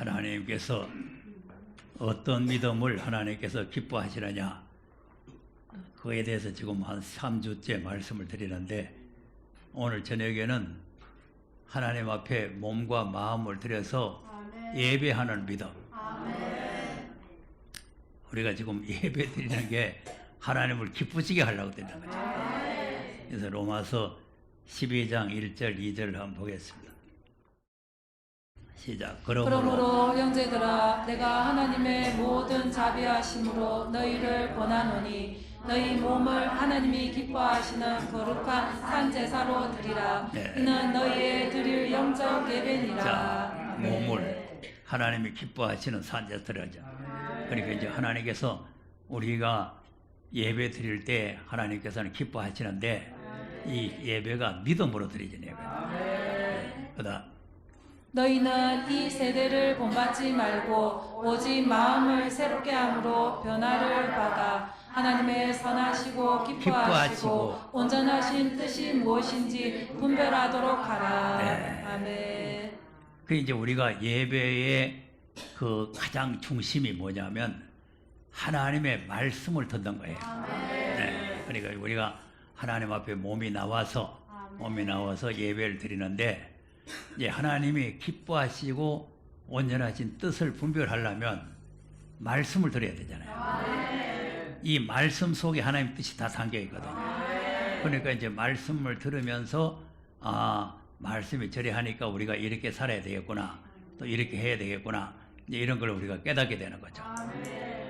하나님께서 어떤 믿음을 하나님께서 기뻐하시느냐, 그에 대해서 지금 한 3주째 말씀을 드리는데, 오늘 저녁에는 하나님 앞에 몸과 마음을 들여서 예배하는 믿음. 우리가 지금 예배 드리는 게 하나님을 기쁘시게 하려고 드리는 거죠. 그래서 로마서 12장 1절 2절을 한번 보겠습니다. 시작. 그러므로 형제들아, 내가 하나님의 모든 자비하심으로 너희를 권하노니 너희 몸을 하나님이 기뻐하시는 거룩한 산 제사로 드리라. 네. 이는 너희의 드릴 영적 예배니라. 자, 몸을 하나님이 기뻐하시는 산 제사를 하자. 그러니까 이제 하나님께서 우리가 예배 드릴 때 하나님께서는 기뻐하시는데, 이 예배가 믿음으로 드리는 예배다. 그다음, 너희는 이 세대를 본받지 말고 오직 마음을 새롭게 함으로 변화를 받아 하나님의 선하시고 기뻐하시고 온전하신 뜻이 무엇인지 분별하도록 하라. 네. 아멘. 그 이제 우리가 예배의 그 가장 중심이 뭐냐면 하나님의 말씀을 듣는 거예요. 네. 그러니까 우리가 하나님 앞에 몸이 나와서 예배를 드리는데, 이제 하나님이 기뻐하시고 온전하신 뜻을 분별하려면 말씀을 들어야 되잖아요. 이 말씀 속에 하나님 뜻이 다 담겨 있거든요. 그러니까 이제 말씀을 들으면서, 아, 말씀이 저래 하니까 우리가 이렇게 살아야 되겠구나, 또 이렇게 해야 되겠구나, 이제 이런 걸 우리가 깨닫게 되는 거죠.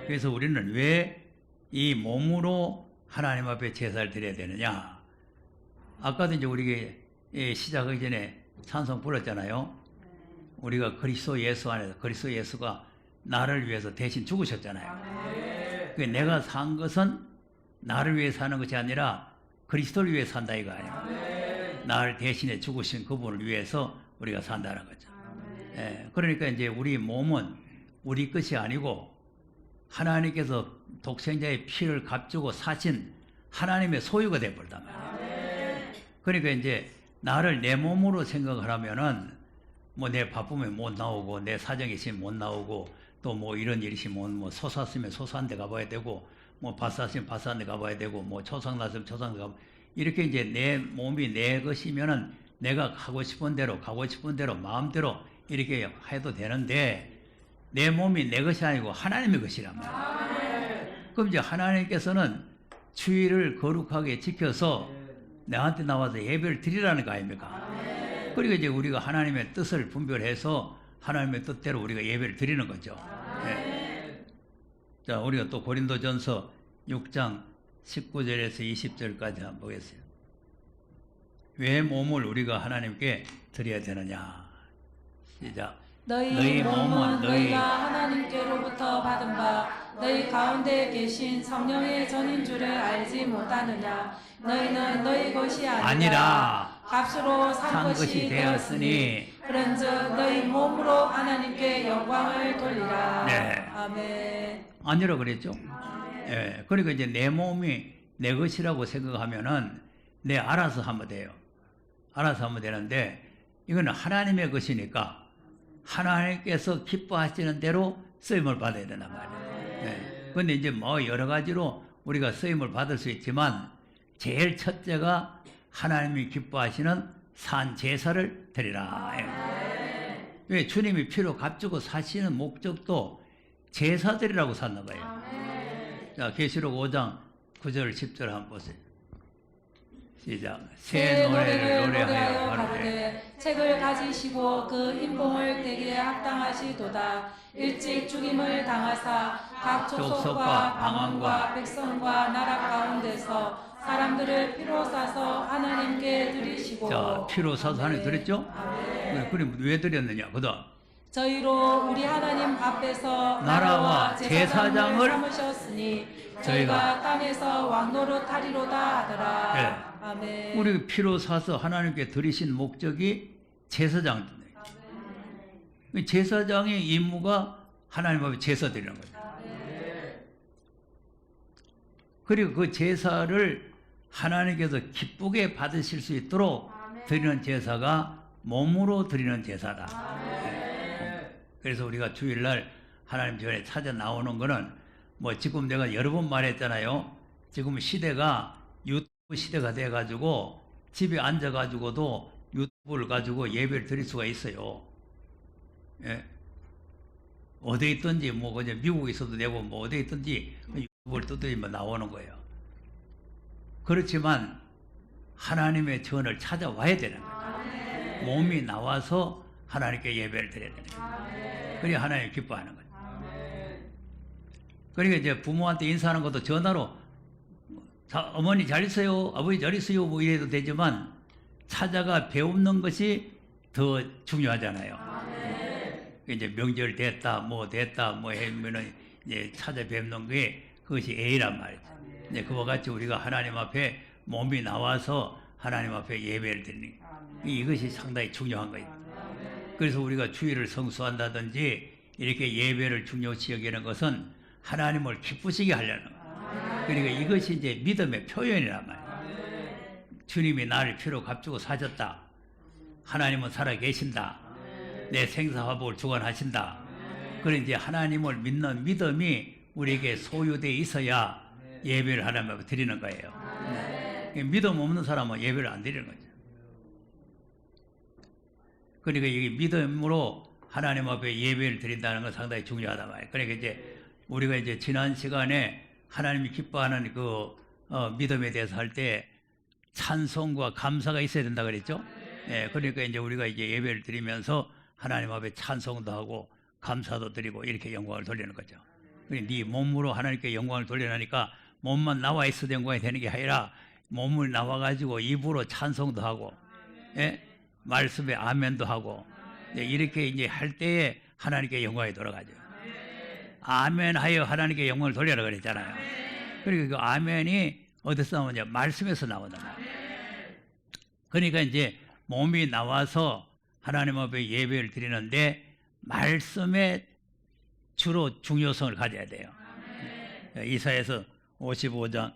그래서 우리는 왜 이 몸으로 하나님 앞에 제사를 드려야 되느냐? 아까도 이제 우리가 시작하기 전에 찬송 불렀잖아요. 우리가 그리스도 예수 안에서, 그리스도 예수가 나를 위해서 대신 죽으셨잖아요. 내가 산 것은 나를 위해 사는 것이 아니라 그리스도를 위해 산다 이거 아니에요. 나를 대신해 죽으신 그분을 위해서 우리가 산다는 거죠. 그러니까 이제 우리 몸은 우리 것이 아니고 하나님께서 독생자의 피를 값주고 사신 하나님의 소유가 되어버렸단 말이에요. 그러니까 이제 나를 내 몸으로 생각을 하면은 뭐 내 바쁘면 못 나오고, 내 사정이 있으면 못 나오고, 또 뭐 이런 일이 있으면 뭐 소샀으면 소사한 데 가봐야 되고, 뭐 밭샀으면 밭산 데 가봐야 되고, 뭐 초상 났으면 초상 데 가봐야 되고, 이렇게 이제 내 몸이 내 것이면은 내가 가고 싶은 대로 마음대로 이렇게 해도 되는데, 내 몸이 내 것이 아니고 하나님의 것이란 말이에요. 그럼 이제 하나님께서는 주의를 거룩하게 지켜서 나한테 나와서 예배를 드리라는 거 아닙니까? 그리고 이제 우리가 하나님의 뜻을 분별해서 하나님의 뜻대로 우리가 예배를 드리는 거죠. 네. 자, 우리가 또 고린도전서 6장 19절에서 20절까지 한번 보겠습니다. 왜 몸을 우리가 하나님께 드려야 되느냐? 시작. 너희 몸은 너희가 하나님께로부터 받은 바 너희 가운데 계신 성령의 전인 줄을 알지 못하느냐? 너희는 너희 것이 아니라 값으로 산 것이 되었으니 그런즉 너희 몸으로 하나님께 영광을 돌리라. 네. 아멘. 아니라 그랬죠. 예. 그러니까 이제 내 몸이 내 것이라고 생각하면은 내 알아서 하면 돼요. 알아서 하면 되는데, 이거는 하나님의 것이니까 하나님께서 기뻐하시는 대로 쓰임을 받아야 된단 말이에요. 그런데 이제 뭐 여러 가지로 우리가 쓰임을 받을 수 있지만, 제일 첫째가 하나님이 기뻐하시는 산 제사를 드리라. 왜? 주님이 피로 값주고 사시는 목적도 제사드리라고 샀나 봐요. 자, 계시록 5장 9절 10절 한번 보세요. 시작. 새 노래를 노래하여 가로되 책을 가지시고 그 인봉을 떼기에 합당하시도다. 일찍 죽임을 당하사 각 족속과 방언과 백성과 나라 가운데서 사람들을 피로 싸서 하나님께 드리시고. 자, 피로 싸서 하나님 드렸죠? 그럼 왜 드렸느냐? 그다음 저희로 우리 하나님 앞에서 나라와 나라와 제사장을 삼으셨으니 저희가 땅에서 왕노릇 하리로다 하더라. 네. 아멘. 우리 피로 사서 하나님께 드리신 목적이 제사장. 제사장의 임무가 하나님 앞에 제사 드리는 거예요. 그리고 그 제사를 하나님께서 기쁘게 받으실 수 있도록 드리는 제사가 몸으로 드리는 제사다. 그래서 우리가 주일날 하나님 전에 찾아 나오는 거는 뭐 지금 내가 여러 번 말했잖아요. 지금 시대가 유튜브 시대가 돼가지고 집에 앉아가지고도 유튜브를 가지고 예배를 드릴 수가 있어요. 예. 어디에 있든지 뭐 그냥 미국에 있어도 되고 뭐 어디에 있든지 유튜브를 두드리면 나오는 거예요. 그렇지만 하나님의 전을 찾아와야 되는 거죠. 몸이 나와서 하나님께 예배를 드려야 되는 거예요. 그래야 하나님 기뻐하는 거죠. 그러니까 이제 부모한테 인사하는 것도 전화로 어머니 잘 있어요, 아버지 잘 있어요 뭐 이래도 되지만 찾아가 배우는 것이 더 중요하잖아요. 이제 명절 됐다 뭐 하면은 이제 찾아뵙는 게 그것이 A란 말이죠. 이제 그와 같이 우리가 하나님 앞에 몸이 나와서 하나님 앞에 예배를 드리는 이것이 상당히 중요한 거예요. 그래서 우리가 주일을 성수한다든지 이렇게 예배를 중요시 여기는 것은 하나님을 기쁘시게 하려는 거예요. 그러니까 이것이 이제 믿음의 표현이란 말이에요. 주님이 나를 피로 값주고 사셨다. 하나님은 살아 계신다. 내 생사화복을 주관하신다. 그런 이제 하나님을 믿는 믿음이 우리에게 소유되어 있어야 예배를 하나님 앞에 드리는 거예요. 믿음 없는 사람은 예배를 안 드리는 거죠. 그러니까 이게 믿음으로 하나님 앞에 예배를 드린다는 건 상당히 중요하다 말이에요. 그러니까 이제 우리가 이제 지난 시간에 하나님이 기뻐하는 그 믿음에 대해서 할 때 찬송과 감사가 있어야 된다 그랬죠. 예, 그러니까 이제 우리가 이제 예배를 드리면서 하나님 앞에 찬송도 하고 감사도 드리고 이렇게 영광을 돌리는 거죠. 네 몸으로 하나님께 영광을 돌리라니까 몸만 나와 있어도 영광이 되는 게 아니라 몸을 나와가지고 입으로 찬송도 하고, 예? 말씀에 아멘도 하고, 이렇게 이제 할 때에 하나님께 영광이 돌아가죠. 아멘하여 하나님께 영광을 돌려라 그랬잖아요. 그리고 그 아멘이 어디서 나오냐? 말씀에서 나온단 말이에요. 그러니까 이제 몸이 나와서 하나님 앞에 예배를 드리는데 말씀에 주로 중요성을 가져야 돼요. 이사야서 55장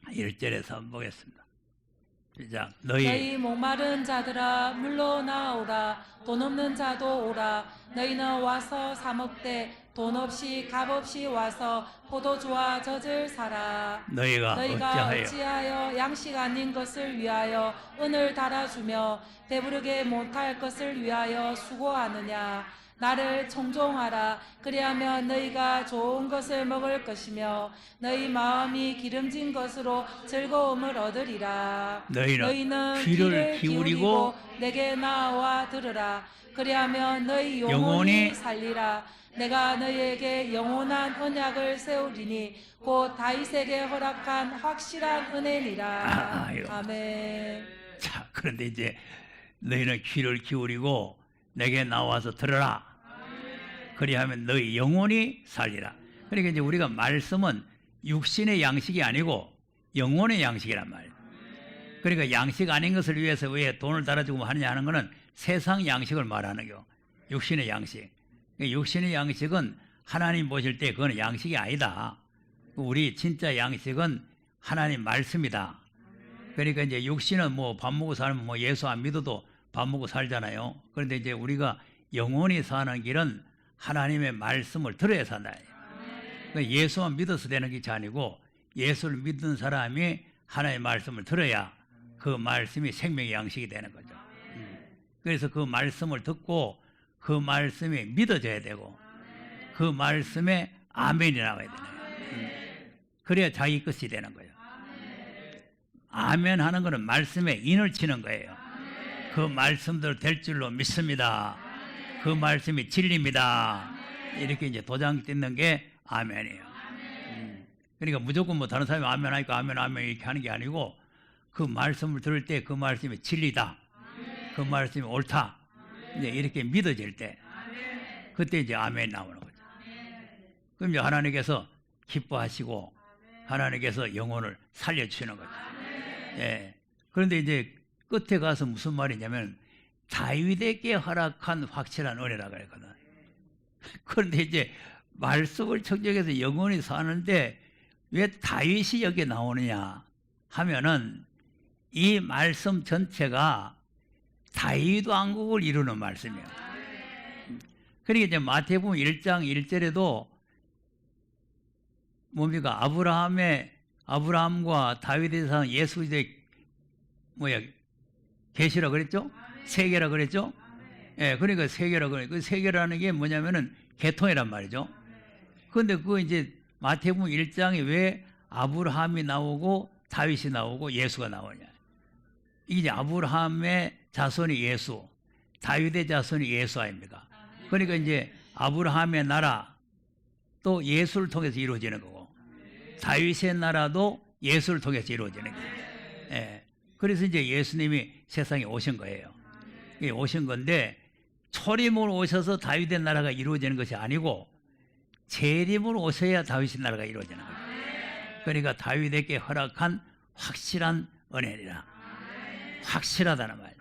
1절에서 한번 보겠습니다. 시작. 너희 목마른 자들아 물러나오라. 돈 없는 자도 오라. 너희는 와서 사 먹되 돈 없이 값 없이 와서 포도주와 젖을 사라. 너희가 어찌하여 양식 아닌 것을 위하여 은을 달아주며 배부르게 못할 것을 위하여 수고하느냐. 나를 청종하라. 그리하면 너희가 좋은 것을 먹을 것이며 너희 마음이 기름진 것으로 즐거움을 얻으리라. 너희는 귀를 기울이고 내게 나와 들으라. 그리하면 너희 영혼이 살리라. 내가 너희에게 영원한 언약을 세우리니 곧 다윗에게 허락한 확실한 은혜니라. 아멘. 자, 그런데 이제 너희는 귀를 기울이고 내게 나와서 들으라. 그리하면 너희 영혼이 살리라. 그러니까 이제 우리가 말씀은 육신의 양식이 아니고 영혼의 양식이란 말이에요. 그러니까 양식 아닌 것을 위해서 왜 돈을 달아주고 하느냐 하는 것은 세상 양식을 말하는 거요. 육신의 양식. 육신의 양식은 하나님 보실 때 그건 양식이 아니다. 우리 진짜 양식은 하나님 말씀이다. 그러니까 이제 육신은 뭐 밥 먹고 살면 뭐 예수 안 믿어도 밥 먹고 살잖아요. 그런데 이제 우리가 영원히 사는 길은 하나님의 말씀을 들어야 산다. 예수만 믿어서 되는 것이 아니고 예수를 믿는 사람이 하나님의 말씀을 들어야 그 말씀이 생명의 양식이 되는 거죠. 그래서 그 말씀을 듣고 그 말씀이 믿어져야 되고 그 말씀에 아멘이 나와야 되는 거예요. 그래야 자기 것이 되는 거예요. 아멘 하는 것은 말씀에 인을 치는 거예요. 그 말씀대로 될 줄로 믿습니다. 그 말씀이 진리입니다. 이렇게 이제 도장 찍는 게 아멘이에요. 그러니까 무조건 뭐 다른 사람이 아멘 하니까 아멘 이렇게 하는 게 아니고 그 말씀을 들을 때 그 말씀이 진리다. 그 말씀이 옳다. 이제 이렇게 믿어질 때 그때 이제 아멘 나오는 거죠. 그럼 이제 하나님께서 기뻐하시고 하나님께서 영혼을 살려주시는 거죠. 예. 그런데 이제 끝에 가서 무슨 말이냐면 다윗에게 허락한 확실한 은혜라고 그랬거든. 그런데 이제 말씀을 청정해서 영원히 사는데 왜 다윗이 여기 나오느냐 하면은 이 말씀 전체가 다윗 왕국을 이루는 말씀이에요. 그러니까 이제 마태복음 1장 1절에도 뭡니까? 아브라함과 다윗의 상 예수 그리스도의 계시라 그랬죠? 세계라 그랬죠? 예, 그러니까 세계라 그래. 그 세계라는 게 뭐냐면은 계통이란 말이죠. 그런데 그거 이제 마태복음 1장에 왜 아브라함이 나오고 다윗이 나오고 예수가 나오냐? 이게 이제 아브라함의 자손이 예수, 다윗의 자손이 예수 아닙니까? 그러니까 이제 아브라함의 나라 또 예수를 통해서 이루어지는 거고, 다윗의 나라도 예수를 통해서 이루어지는 거예요. 예. 그래서 이제 예수님이 세상에 오신 거예요. 오신 건데 초림으로 오셔서 다윗의 나라가 이루어지는 것이 아니고 재림으로 오셔야 다윗의 나라가 이루어지는 거예요. 그러니까 다윗에게 허락한 확실한 은혜니라. 확실하다는 말.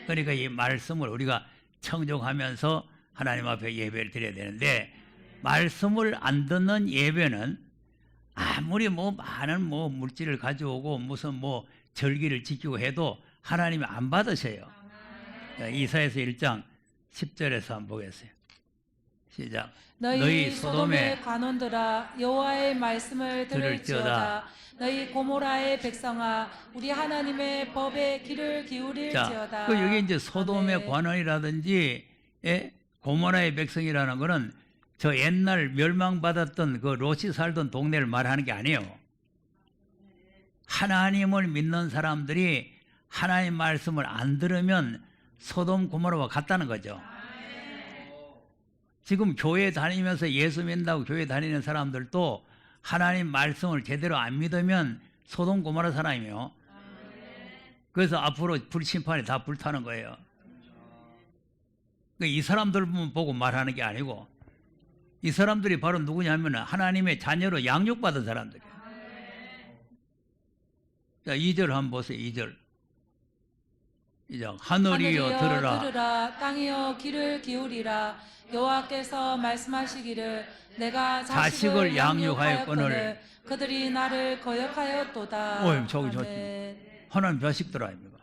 그러니까 이 말씀을 우리가 청종하면서 하나님 앞에 예배를 드려야 되는데, 말씀을 안 듣는 예배는 아무리 많은 물질을 가져오고 무슨 절기를 지키고 해도 하나님이 안 받으셔요. 이사야서 1장 10절에서 한번 보겠어요. 시작. 너희 소돔의 관원들아 여호와의 말씀을 들을지어다. 너희 고모라의 백성아 우리 하나님의 법에 귀를 기울일지어다. 자, 여기 이제 소돔의 관원이라든지 고모라의 백성이라는 거는 저 옛날 멸망받았던 그 롯이 살던 동네를 말하는 게 아니에요. 하나님을 믿는 사람들이 하나님 말씀을 안 들으면 소돔 고모라와 같다는 거죠. 지금 교회 다니면서 예수 믿는다고 교회 다니는 사람들도 하나님 말씀을 제대로 안 믿으면 소돔 고모라 사람이에요. 그래서 앞으로 불심판에 다 불타는 거예요. 이 사람들 보고 말하는 게 아니고, 이 사람들이 바로 누구냐면 하나님의 자녀로 양육받은 사람들이에요. 자, 2절 한번 보세요. 2절. 하늘이여 들으라. 땅이여 귀를 기울이라. 여호와께서 말씀하시기를 내가 자식을 양육하였거늘 그들이 나를 거역하였도다. 하나님 자식들 아닙니까?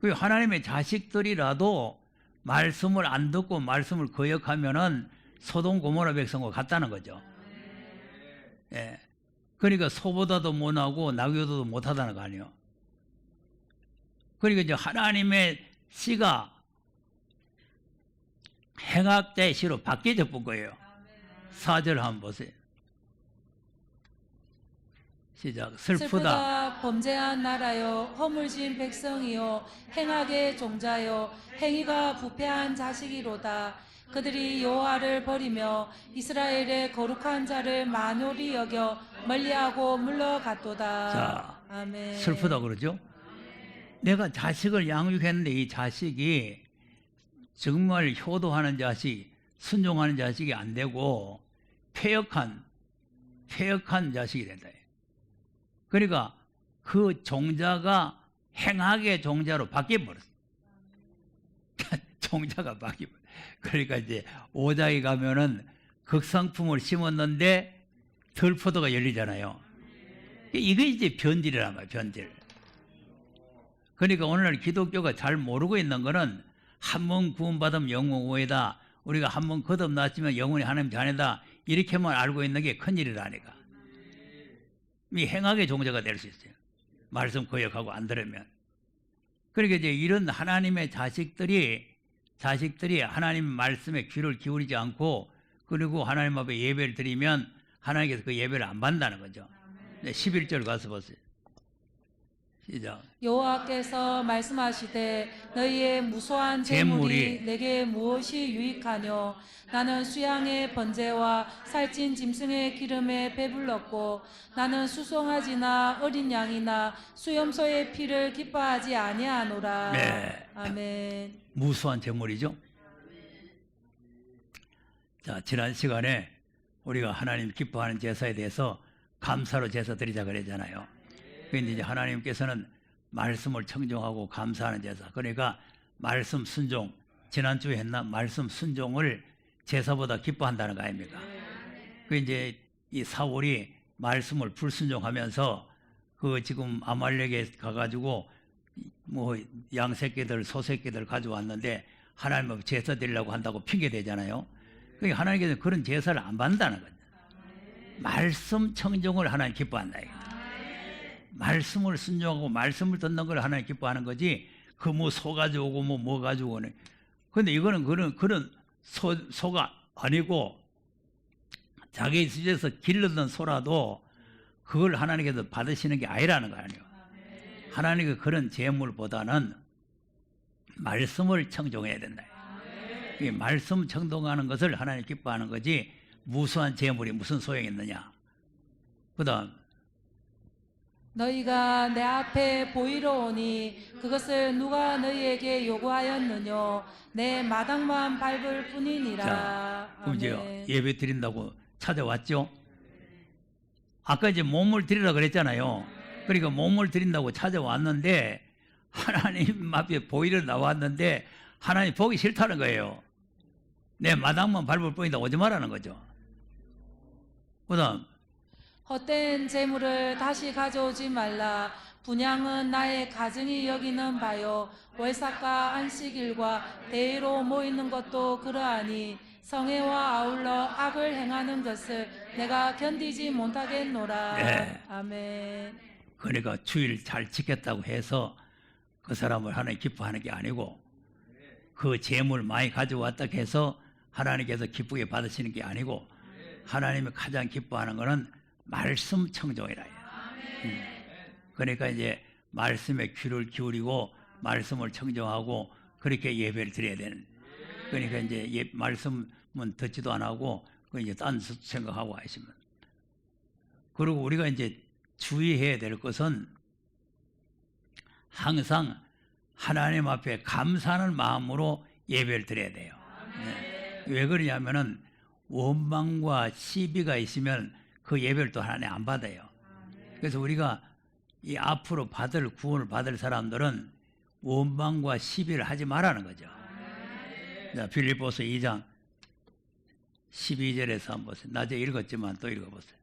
그 하나님의 자식들이라도 말씀을 안 듣고 말씀을 거역하면은 소돔 고모라 백성과 같다는 거죠. 예. 그러니까 소보다도 못하고 나귀보다도 못하다는 거 아니에요. 그러니까 이제 하나님의 씨가 행악자의 씨로 바뀌어져 본 거예요. 4절 한번 보세요. 시작. 슬프다 범죄한 나라요 허물진 백성이요 행악의 종자요 행위가 부패한 자식이로다. 그들이 여호와를 버리며 이스라엘의 거룩한 자를 만홀히 여겨 멀리하고 물러갔도다. 자, 아멘. 슬프다 그러죠? 내가 자식을 양육했는데 이 자식이 정말 효도하는 자식, 순종하는 자식이 안 되고 폐역한 자식이 된다. 그러니까 그 종자가 행악의 종자로 바뀌어버렸어. 종자가 바뀌어버렸어. 그러니까 이제 오작에 가면은 극상품을 심었는데 들포도가 열리잖아요. 이게 이제 변질이란 말이에요. 변질. 그러니까 오늘날 기독교가 잘 모르고 있는 거는 한 번 구원받으면 영원이다. 우리가 한 번 거듭났으면 영원히 하나님 자녀다. 이렇게만 알고 있는 게 큰일이라니까. 이 행악의 종자가 될 수 있어요. 말씀 거역하고 안 들으면. 그러니까 이제 이런 하나님의 자식들이 하나님 말씀에 귀를 기울이지 않고, 그리고 하나님 앞에 예배를 드리면 하나님께서 그 예배를 안 받는다는 거죠. 11절 가서 보세요. 시작. 여호와께서 말씀하시되 너희의 무수한 재물이 내게 무엇이 유익하뇨? 나는 수양의 번제와 살찐 짐승의 기름에 배불렀고 나는 수송아지나 어린 양이나 수염소의 피를 기뻐하지 아니하노라. 네. 아멘. 무수한 재물이죠. 자, 지난 시간에 우리가 하나님 기뻐하는 제사에 대해서 감사로 제사 드리자 그랬잖아요. 그런데 이제 하나님께서는 말씀을 청종하고 감사하는 제사, 그러니까 말씀 순종, 지난주에 했나? 말씀 순종을 제사보다 기뻐한다는 거 아닙니까? 그 이제 이 사울이 말씀을 불순종하면서 그 지금 아말렉에 가가지고 양 새끼들, 소 새끼들 가져왔는데 하나님 앞에 제사 드리려고 한다고 핑계 대잖아요. 그러니까 하나님께서 그런 제사를 안 받는다는 거죠. 말씀 청종을 하나님 기뻐한다. 말씀을 순종하고 말씀을 듣는 걸 하나님 기뻐하는 거지. 그 뭐 소 가지고 뭐 가지고는. 근데 이거는 그런 소가 아니고 자기 집에서 길르던 소라도 그걸 하나님께서 받으시는 게 아니라는 거 아니에요. 하나님의 그런 제물보다는 말씀을 청종해야 된다. 이 말씀 청종하는 것을 하나님 기뻐하는 거지 무수한 제물이 무슨 소용이 있느냐. 그다음 너희가 내 앞에 보이러 오니 그것을 누가 너희에게 요구하였느뇨. 내 마당만 밟을 뿐이니라. 자, 그럼 이제 아멘. 예배 드린다고 찾아왔죠. 아까 이제 몸을 드리라 그랬잖아요. 그러니까 몸을 드린다고 찾아왔는데 하나님 앞에 보이러 나왔는데 하나님 보기 싫다는 거예요. 내 마당만 밟을 뿐이다 오지 말라는 거죠. 그다음 헛된 재물을 다시 가져오지 말라. 분향은 나의 가증이 여기는 바요. 월삭과 안식일과 대회로 모이는 것도 그러하니 성회와 아울러 악을 행하는 것을 내가 견디지 못하겠노라. 네. 아멘. 그러니까 주일 잘 지켰다고 해서 그 사람을 하나님 기뻐하는 게 아니고 그 재물 많이 가져왔다 해서 하나님께서 기쁘게 받으시는 게 아니고 하나님이 가장 기뻐하는 것은 말씀 청종이라. 그러니까 이제 말씀에 귀를 기울이고 말씀을 청종하고 그렇게 예배를 드려야 되는. 그러니까 이제 말씀은 듣지도 안 하고 그 이제 딴 생각하고 하시면. 그리고 우리가 이제 주의해야 될 것은 항상 하나님 앞에 감사하는 마음으로 예배를 드려야 돼요. 네. 왜 그러냐면은 원망과 시비가 있으면 그 예배를 또 하나님 안 받아요. 그래서 우리가 이 앞으로 구원을 받을 사람들은 원망과 시비를 하지 말라는 거죠. 자, 빌립보서 2장 12절에서 한번 보세요. 낮에 읽었지만 또 읽어보세요.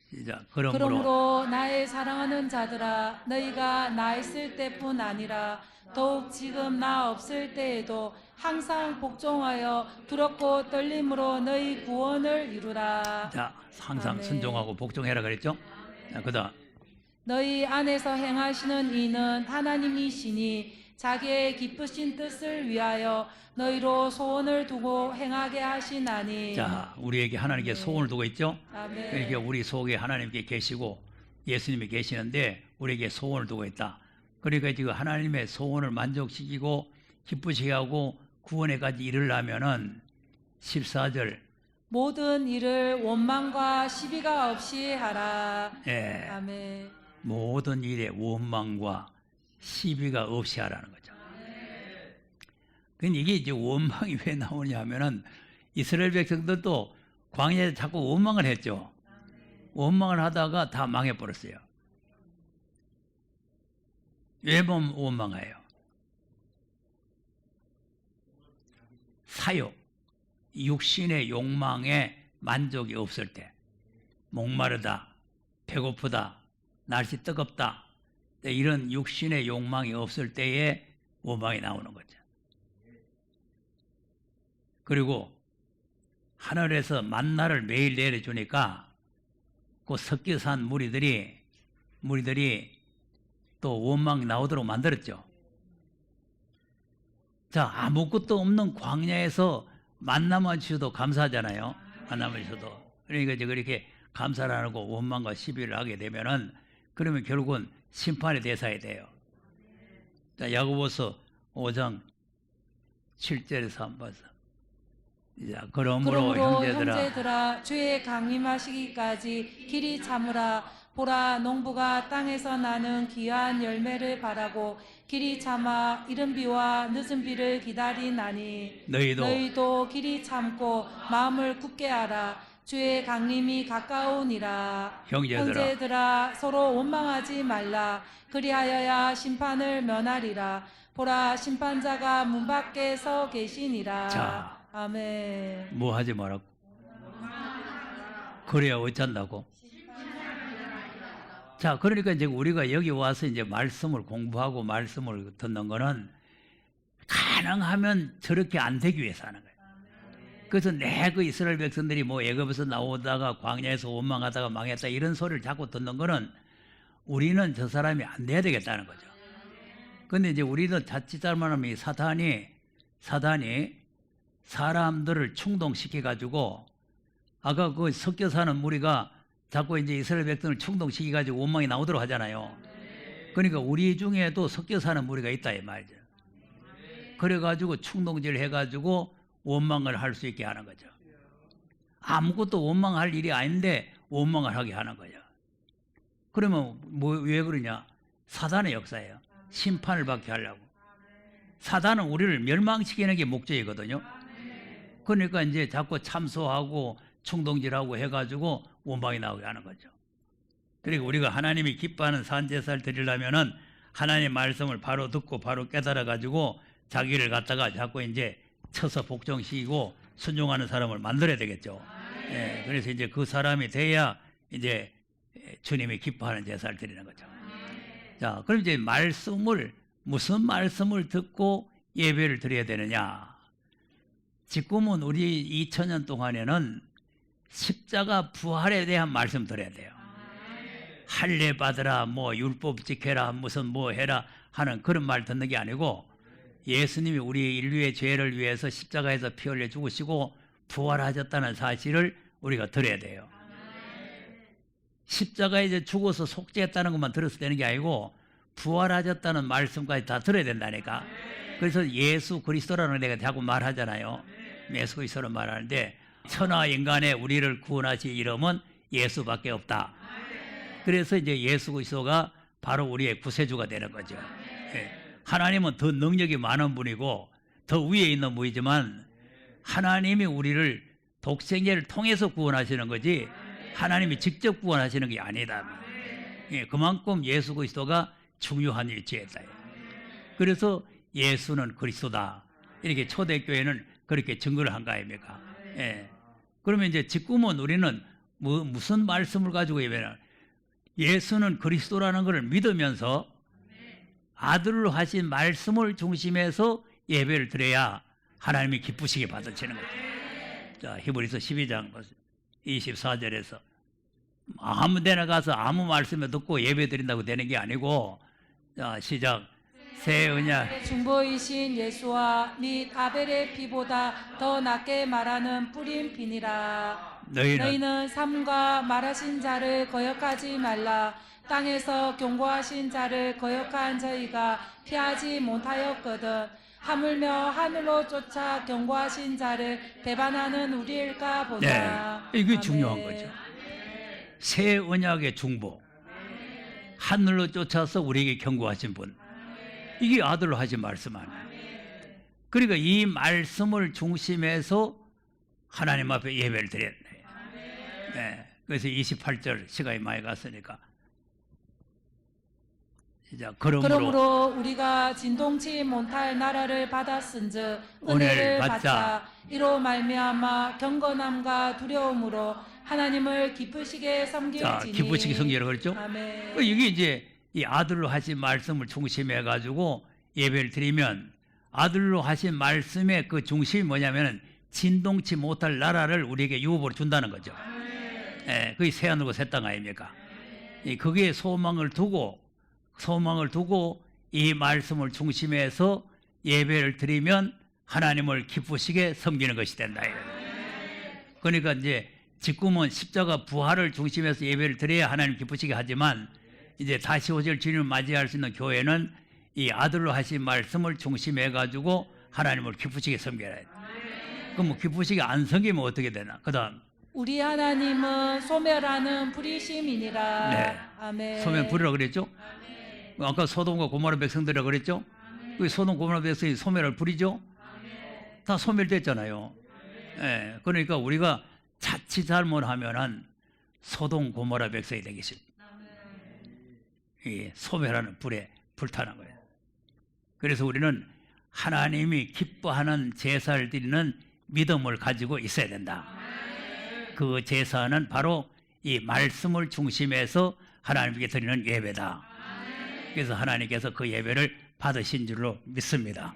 시작. 그러므로 나의 사랑하는 자들아, 너희가 나 있을 때뿐 아니라 더욱 지금 나 없을 때에도 항상 복종하여 두렵고 떨림으로 너희 구원을 이루라. 자, 항상 아멘. 순종하고 복종해라 그랬죠? 자, 그다음 너희 안에서 행하시는 이는 하나님이시니 자기의 기쁘신 뜻을 위하여 너희로 소원을 두고 행하게 하시나니. 자, 우리에게 하나님께 소원을 두고 있죠? 아멘. 그러니까 우리 속에 하나님께 계시고 예수님이 계시는데 우리에게 소원을 두고 있다. 그러니까 지금 하나님의 소원을 만족시키고 기쁘시게 하고 구원에까지 이르려면은 14절 모든 일을 원망과 시비가 없이 하라. 예, 아멘. 모든 일에 원망과 시비가 없이 하라는 거죠. 근데 이게 이제 원망이 왜 나오냐 하면은 이스라엘 백성들도 광야에 자꾸 원망을 했죠. 원망을 하다가 다 망해버렸어요. 왜 원망해요? 사욕, 육신의 욕망에 만족이 없을 때, 목마르다, 배고프다, 날씨 뜨겁다, 이런 육신의 욕망이 없을 때에 원망이 나오는 거죠. 그리고 하늘에서 만나를 매일 내려주니까 그 섞여 산 무리들이 또 원망이 나오도록 만들었죠. 자, 아무것도 없는 광야에서 만나만 주셔도 감사하잖아요. 만나만 주셔도. 그러니까 이제 그렇게 감사를 안 하고 원망과 시비를 하게 되면은 그러면 결국은 심판의 대상이 돼요. 자, 야고보서 5장 7절에서 한번 봐서. 자, 그러므로 형제들아 주의 강림하시기까지 길이 참으라. 보라, 농부가 땅에서 나는 귀한 열매를 바라고 길이 참아 이른 비와 늦은 비를 기다리나니 너희도 길이 참고 마음을 굳게 하라. 주의 강림이 가까우니라. 형제들아 서로 원망하지 말라. 그리하여야 심판을 면하리라. 보라, 심판자가 문 밖에 서 계시니라. 자, 아멘. 뭐 하지 말라고? 그래야 어쩐다고? 자, 그러니까 이제 우리가 여기 와서 이제 말씀을 공부하고 말씀을 듣는 거는 가능하면 저렇게 안 되기 위해서 하는 거예요. 그래서 내 그 이스라엘 백성들이 뭐 애굽에서 나오다가 광야에서 원망하다가 망했다 이런 소리를 자꾸 듣는 거는 우리는 저 사람이 안 돼야 되겠다는 거죠. 근데 이제 우리도 자칫 잘못하면 이 사단이 사람들을 충동시켜 가지고 아까 그 섞여 사는 무리가 자꾸 이제 이스라엘 백성을 충동시켜 가지고 원망이 나오도록 하잖아요. 그러니까 우리 중에도 섞여 사는 무리가 있다 이 말이죠. 그래 가지고 충동질 해 가지고 원망을 할 수 있게 하는 거죠. 아무것도 원망할 일이 아닌데 원망을 하게 하는 거예요. 그러면 왜 그러냐? 사단의 역사예요. 심판을 받게 하려고. 사단은 우리를 멸망시키는 게 목적이거든요. 그러니까 이제 자꾸 참소하고 충동질하고 해가지고 원망이 나오게 하는 거죠. 그리고 우리가 하나님이 기뻐하는 산제사를 드리려면은 하나님의 말씀을 바로 듣고 바로 깨달아가지고 자기를 갖다가 자꾸 이제 쳐서 복종시키고 순종하는 사람을 만들어야 되겠죠. 예, 그래서 이제 그 사람이 돼야 이제 주님이 기뻐하는 제사를 드리는 거죠. 자, 그럼 이제 무슨 말씀을 듣고 예배를 드려야 되느냐? 지금은 우리 2000년 동안에는 십자가 부활에 대한 말씀 드려야 돼요. 할례 받으라, 뭐 율법 지켜라, 무슨 뭐 해라 하는 그런 말 듣는 게 아니고 예수님이 우리 인류의 죄를 위해서 십자가에서 피 흘려 죽으시고 부활하셨다는 사실을 우리가 들어야 돼요. 십자가에 이제 죽어서 속죄했다는 것만 들어서 되는 게 아니고 부활하셨다는 말씀까지 다 들어야 된다니까. 그래서 예수 그리스도라는 걸 내가 자꾸 말하잖아요. 예수 그리스도를 말하는데 천하 인간의 우리를 구원하신 이름은 예수밖에 없다. 그래서 이제 예수 그리스도가 바로 우리의 구세주가 되는 거죠. 예. 하나님은 더 능력이 많은 분이고 더 위에 있는 분이지만 하나님이 우리를 독생애를 통해서 구원하시는 거지 하나님이 직접 구원하시는 게 아니다. 예, 그만큼 예수 그리스도가 중요한 위치에 있다. 그래서 예수는 그리스도다. 이렇게 초대교회는 그렇게 증거를 한 거 아닙니까? 예. 그러면 이제 지금은 우리는 무슨 말씀을 가지고 예배를 예수는 그리스도라는 것을 믿으면서 아들로 하신 말씀을 중심해서 예배를 드려야 하나님이 기쁘시게 받으시는 거죠. 자, 히브리서 12장 24절에서 아무 데나 가서 아무 말씀을 듣고 예배 드린다고 되는 게 아니고, 자, 시작. 새 언약 중보이신 예수와 및 아벨의 피보다 더 낫게 말하는 뿌린 피니라. 너희는 삼가 말하신 자를 거역하지 말라. 땅에서 경고하신 자를 거역한 저희가 피하지 못하였거든. 하물며 하늘로 쫓아 경고하신 자를 배반하는 우리일까 보다. 네, 이게 아멘. 중요한 거죠. 새 언약의 중보, 하늘로 쫓아서 우리에게 경고하신 분, 이게 아들로 하신 말씀 아니에요. 그러니까 이 말씀을 중심해서 하나님 앞에 예배를 드려야 돼요. 네, 그래서 28절 시간이 많이 갔으니까 시작. 그러므로 우리가 진동치 못할 나라를 받았은즉 은혜를 받자. 이로 말미암아 경건함과 두려움으로 하나님을 기쁘시게 섬길지니. 기쁘시게 섬기라 그랬죠? 아멘. 이게 이제 이 아들로 하신 말씀을 중심해 가지고 예배를 드리면 아들로 하신 말씀의 그 중심이 뭐냐면은 진동치 못할 나라를 우리에게 유업으로 준다는 거죠. 예, 그게 새 하늘과 새 땅 아닙니까? 거기에 소망을 두고 이 말씀을 중심해서 예배를 드리면 하나님을 기쁘시게 섬기는 것이 된다. 그러니까 이제 지금은 십자가 부활을 중심해서 예배를 드려야 하나님 기쁘시게 하지만 이제 다시 오실 주님을 맞이할 수 있는 교회는 이 아들로 하신 말씀을 중심해 가지고 하나님을 기쁘시게 섬겨야 돼. 그럼 뭐 기쁘시게 안 섬기면 어떻게 되나? 그다음 우리 하나님은 소멸하는 불이심이니라. 네. 아멘. 소멸 불이라고 그랬죠? 아까 소돔과 고모라 백성들이라고 그랬죠? 그 소돔 고모라 백성이 소멸할 불이죠? 다 소멸됐잖아요. 예, 그러니까 우리가 자칫 잘못하면은 소돔 고모라 백성이 되겠습니다. 이 소멸하는 불에 불타는 거예요. 그래서 우리는 하나님이 기뻐하는 제사를 드리는 믿음을 가지고 있어야 된다. 그 제사는 바로 이 말씀을 중심해서 하나님께 드리는 예배다. 그래서 하나님께서 그 예배를 받으신 줄로 믿습니다.